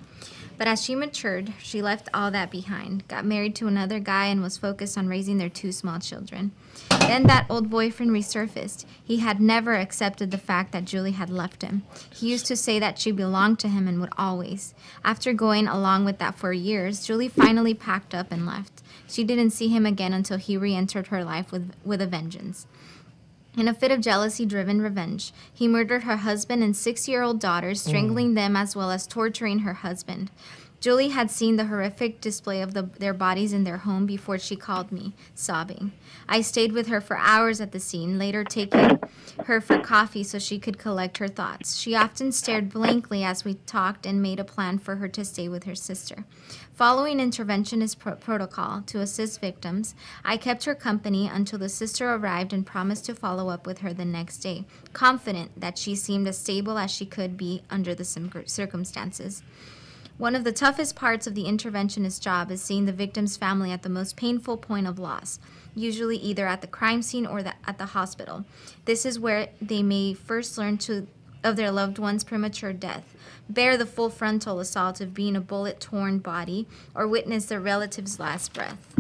Speaker 4: But as she matured, she left all that behind, got married to another guy, and was focused on raising their 2 small children. Then that old boyfriend resurfaced. He had never accepted the fact that Julie had left him. He used to say that she belonged to him and would always. After going along with that for years, Julie finally packed up and left. She didn't see him again until he re-entered her life with a vengeance. In a fit of jealousy-driven revenge, he murdered her husband and 6-year-old daughter, strangling them as well as torturing her husband. Julie had seen the horrific display of their bodies in their home before she called me, sobbing. I stayed with her for hours at the scene, later taking her for coffee so she could collect her thoughts. She often stared blankly as we talked and made a plan for her to stay with her sister. Following interventionist protocol to assist victims, I kept her company until the sister arrived and promised to follow up with her the next day, confident that she seemed as stable as she could be under the circumstances. One of the toughest parts of the interventionist job is seeing the victim's family at the most painful point of loss, usually either at the crime scene or at the hospital. This is where they may first learn to of their loved one's premature death, bear the full frontal assault of being a bullet-torn body, or witness their relative's last breath.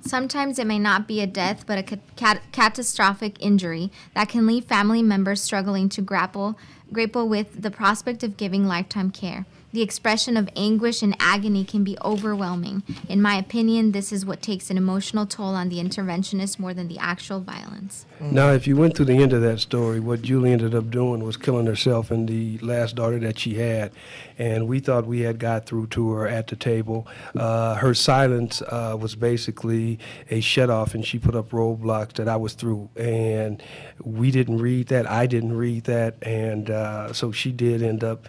Speaker 4: Sometimes it may not be a death, but a catastrophic injury that can leave family members struggling to grapple with the prospect of giving lifetime care. The expression of anguish and agony can be overwhelming. In my opinion, this is what takes an emotional toll on the interventionist more than the actual violence.
Speaker 3: Now, if you went through the end of that story, what Julie ended up doing was killing herself and the last daughter that she had. And we thought we had got through to her at the table. Her silence was basically a shut-off, and she put up roadblocks that I was through. And we didn't read that. I didn't read that. And so she did end up,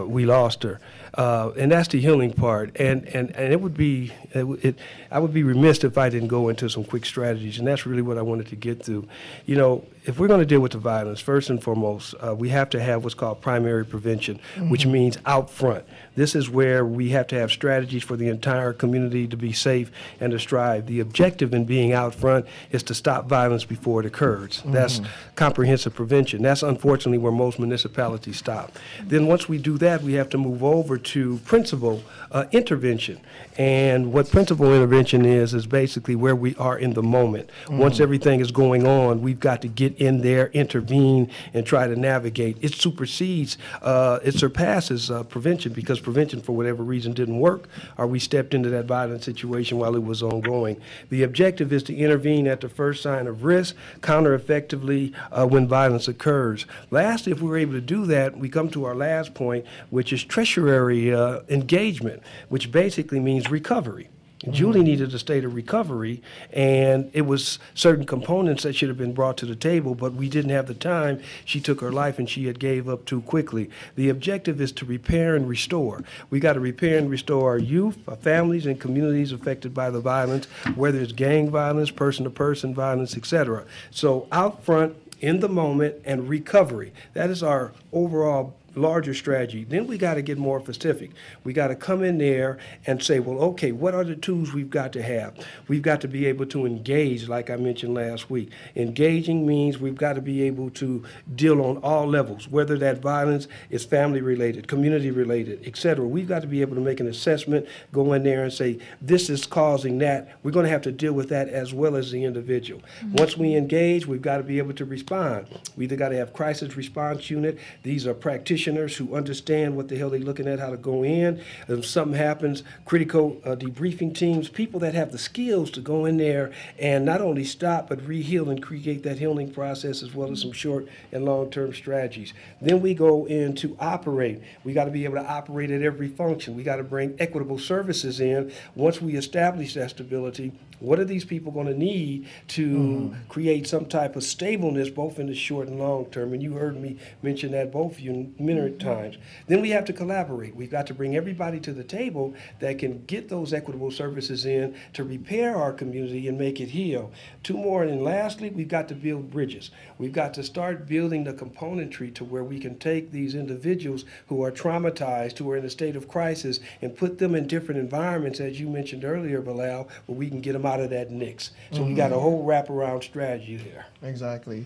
Speaker 3: we lost her. And that's the healing part. And it would be, I would be remiss if I didn't go into some quick strategies. And that's really what I wanted to get through. You know, if we're going to deal with the violence, first and foremost, we have to have what's called primary prevention, which means out front. This is where we have to have strategies for the entire community to be safe and to strive. The objective in being out front is to stop violence before it occurs. That's comprehensive prevention. That's unfortunately where most municipalities stop. Then once we do that, we have to move over to principal intervention. And what principal intervention is basically where we are in the moment. Once everything is going on, we've got to get in there, intervene, and try to navigate. It supersedes, it surpasses prevention, because prevention, for whatever reason, didn't work, or we stepped into that violent situation while it was ongoing. The objective is to intervene at the first sign of risk, counter effectively when violence occurs. Lastly, if we were able to do that, we come to our last point, which is tertiary engagement, which basically means recovery. Julie needed a state of recovery, and it was certain components that should have been brought to the table, but we didn't have the time. She took her life, and she had gave up too quickly. The objective is to repair and restore. We got to repair and restore our youth, our families, and communities affected by the violence, whether it's gang violence, person-to-person violence, etc. So out front, in the moment, and recovery. That is our overall larger strategy. Then we got to get more specific. We got to come in there and say, well, okay, what are the tools we've got to have? We've got to be able to engage, like I mentioned last week. Engaging means we've got to be able to deal on all levels, whether that violence is family related, community related, etc. We've got to be able to make an assessment, go in there and say, this is causing that. We're going to have to deal with that as well as the individual. Once we engage, we've got to be able to respond. We either got to have crisis response unit. These are practitioners who understand what the hell they're looking at, how to go in. If something happens, critical debriefing teams, people that have the skills to go in there and not only stop, but re-heal and create that healing process, as well as some short and long-term strategies. Then we go into operate. We got to be able to operate at every function. We got to bring equitable services in. Once we establish that stability, what are these people going to need to create some type of stableness, both in the short and long term? And you heard me mention that, both of you, many times. Then we have to collaborate. We've got to bring everybody to the table that can get those equitable services in to repair our community and make it heal. Two more, and then lastly, we've got to build bridges. We've got to start building the componentry to where we can take these individuals who are traumatized, who are in a state of crisis, and put them in different environments, as you mentioned earlier, Bilal, where we can get them out of that nix. So we got a whole wraparound strategy there.
Speaker 2: Exactly.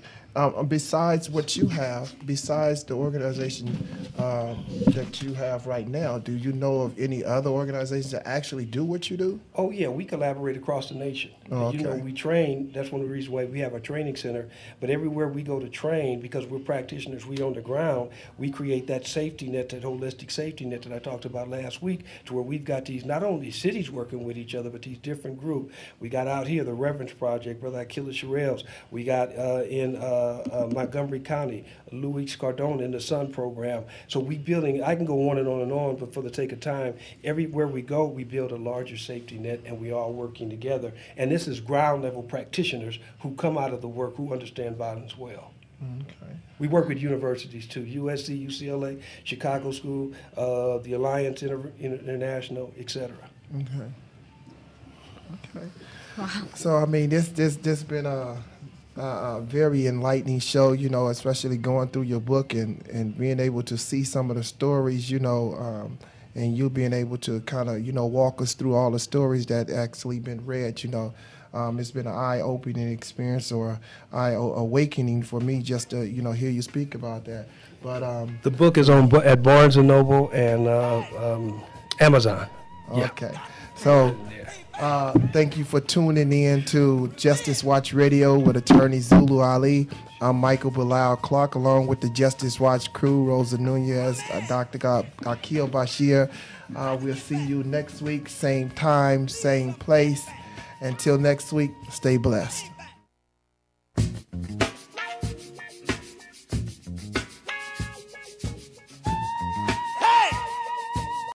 Speaker 2: Besides what you have, besides the organization that you have right now, do you know of any other organizations that actually do what you do?
Speaker 3: Oh, yeah, we collaborate across the nation.
Speaker 2: Oh, okay.
Speaker 3: You know, we train. That's one of the reasons why we have a training center. But everywhere we go to train, because we're practitioners, we on the ground, we create that safety net, that holistic safety net that I talked about last week, to where we've got these, not only cities working with each other, but these different groups. We got out here the Reverence Project, Brother Achilles Sherrills. We got in Montgomery County, Luis Cardona in the Sun program. So we building, I can go on and on and on, but for the sake of time, everywhere we go, we build a larger safety net, and we all working together. And this is ground level practitioners who come out of the work, who understand violence well.
Speaker 2: Okay.
Speaker 3: We work with universities too, USC, UCLA, Chicago School, the Alliance International, etc.
Speaker 2: Okay. Okay. Wow. So I mean, this been a very enlightening show, you know, especially going through your book and being able to see some of the stories, you know, and you being able to kind of, you know, walk us through all the stories that actually been read, you know. It's been an eye-opening experience or eye-awakening for me just to hear you speak about that. But
Speaker 3: the book is on at Barnes & Noble and Amazon.
Speaker 2: Okay. So thank you for tuning in to Justice Watch Radio with attorney Zulu Ali. I'm Michael Bilal Clark, along with the Justice Watch crew, Rosa Nunez, Dr. Akil Bashir. We'll see you next week, same time, same place. Until next week, stay blessed.